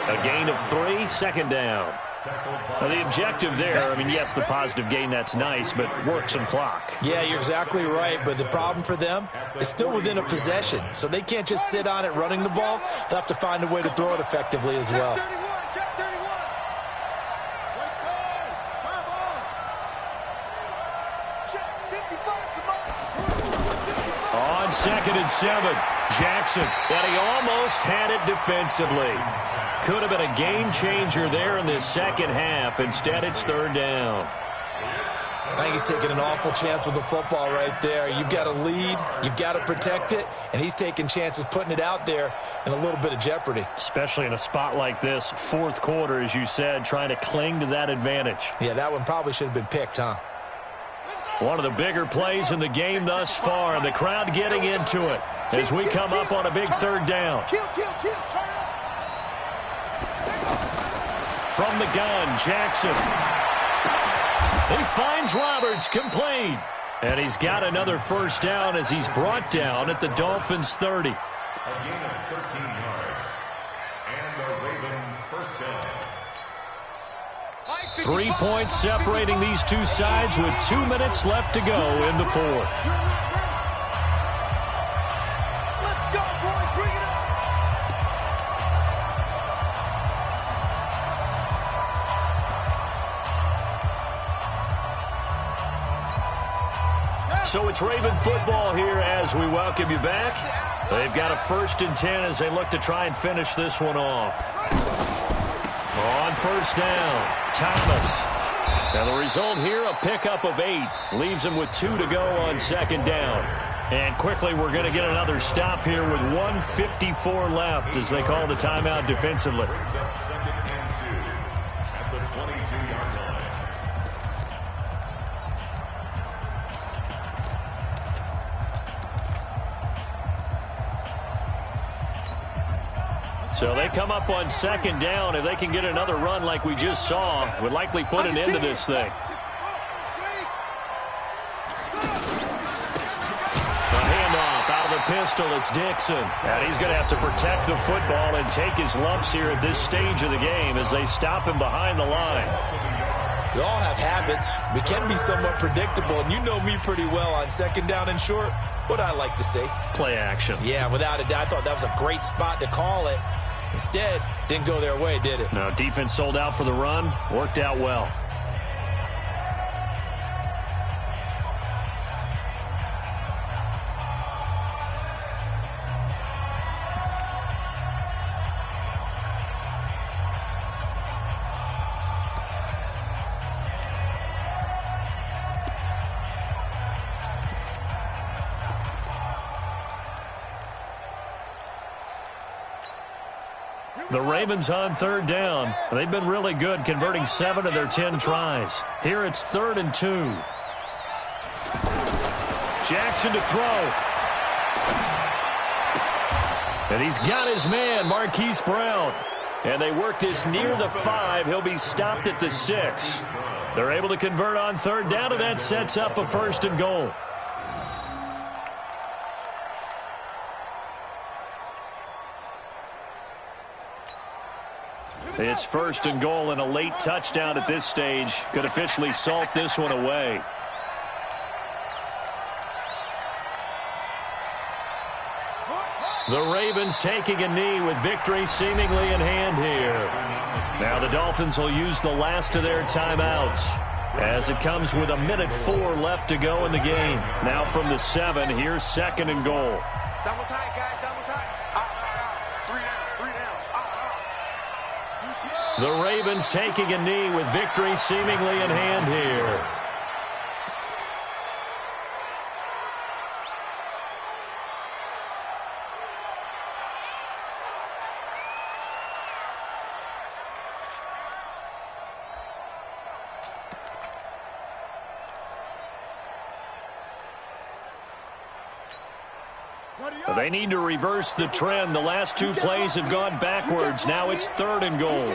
A gain of 3, second down. Now the objective there, I mean, yes, the positive gain, that's nice, but work some clock. Yeah, you're exactly right, but the problem for them is still within a possession, so they can't just sit on it running the ball. They'll have to find a way to throw it effectively as well. On 2nd and 7, Jackson, and he almost had it defensively. Could have been a game changer there in this second half. Instead, it's 3rd down. I think he's taking an awful chance with the football right there. You've got to lead, you've got to protect it, and he's taking chances putting it out there in a little bit of jeopardy. Especially in a spot like this, 4th quarter, as you said, trying to cling to that advantage. Yeah, that one probably should have been picked, huh? One of the bigger plays in the game thus far, and the crowd getting into it as we come up on a big 3rd down. From the gun, Jackson. He finds Roberts, complete. And he's got another first down as he's brought down at the Dolphins' 30. A gain of 13 yards. And the Raven first down. 3 points separating these two sides with 2 minutes left to go in the 4th. Let's go, boys. Bring it up. So it's Raven football here as we welcome you back. They've got a 1st and 10 as they look to try and finish this one off. On first down, Thomas. And the result here, a pickup of 8. Leaves him with 2 to go on 2nd down. And quickly, we're going to get another stop here with 1:54 left as they call the timeout defensively. Brings up 2nd and 2 at the 22-yard line. So they come up on 2nd down. If they can get another run like we just saw, would likely put an end to this thing. A handoff out of the pistol. It's Dixon. And he's going to have to protect the football and take his lumps here at this stage of the game as they stop him behind the line. We all have habits. We can be somewhat predictable, and you know me pretty well on 2nd down and short. What I like to say? Play action. Yeah, without a doubt. I thought that was a great spot to call it. Instead, didn't go their way, did it? No, defense sold out for the run. Worked out well. The Ravens on 3rd down. They've been really good, converting 7 of their 10 tries. Here it's 3rd and 2. Jackson to throw. And he's got his man, Marquise Brown. And they work this near the 5. He'll be stopped at the 6. They're able to convert on third down, and that sets up a 1st and goal. It's 1st and goal, and a late touchdown at this stage could officially salt this one away. The Ravens taking a knee with victory seemingly in hand here. Now the Dolphins will use the last of their timeouts as it comes with 1:04 left to go in the game. Now from the 7, here's 2nd and goal. Double tight, guys, double tight. Three down. The Ravens taking a knee with victory seemingly in hand here. They need to reverse the trend. The last 2 plays have gone backwards. Now it's 3rd and goal.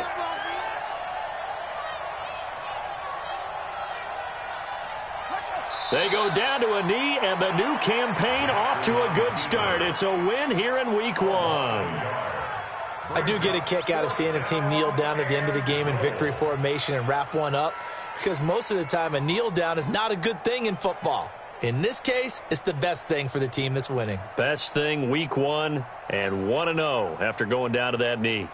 They go down to a knee, and the new campaign off to a good start. It's a win here in Week 1. I do get a kick out of seeing a team kneel down at the end of the game in victory formation and wrap one up, because most of the time a kneel down is not a good thing in football. In this case, it's the best thing for the team that's winning. Best thing Week 1 and 1-0 after going down to that knee.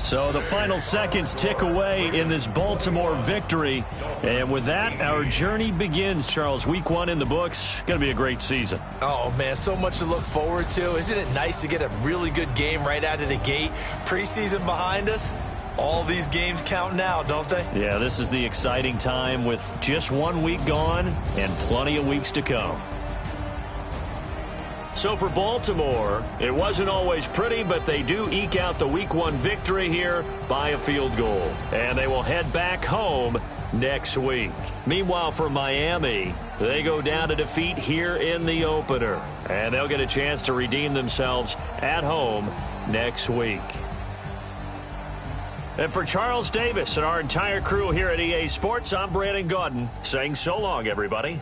So the final seconds tick away in this Baltimore victory. And with that, our journey begins, Charles. Week 1 in the books. Going to be a great season. Oh, man, so much to look forward to. Isn't it nice to get a really good game right out of the gate? Preseason behind us. All these games count now, don't they? Yeah, this is the exciting time with just 1 week gone and plenty of weeks to come. So for Baltimore, it wasn't always pretty, but they do eke out the Week 1 victory here by a field goal. And they will head back home next week. Meanwhile, for Miami, they go down to defeat here in the opener. And they'll get a chance to redeem themselves at home next week. And for Charles Davis and our entire crew here at EA Sports, I'm Brandon Gaudin saying so long, everybody.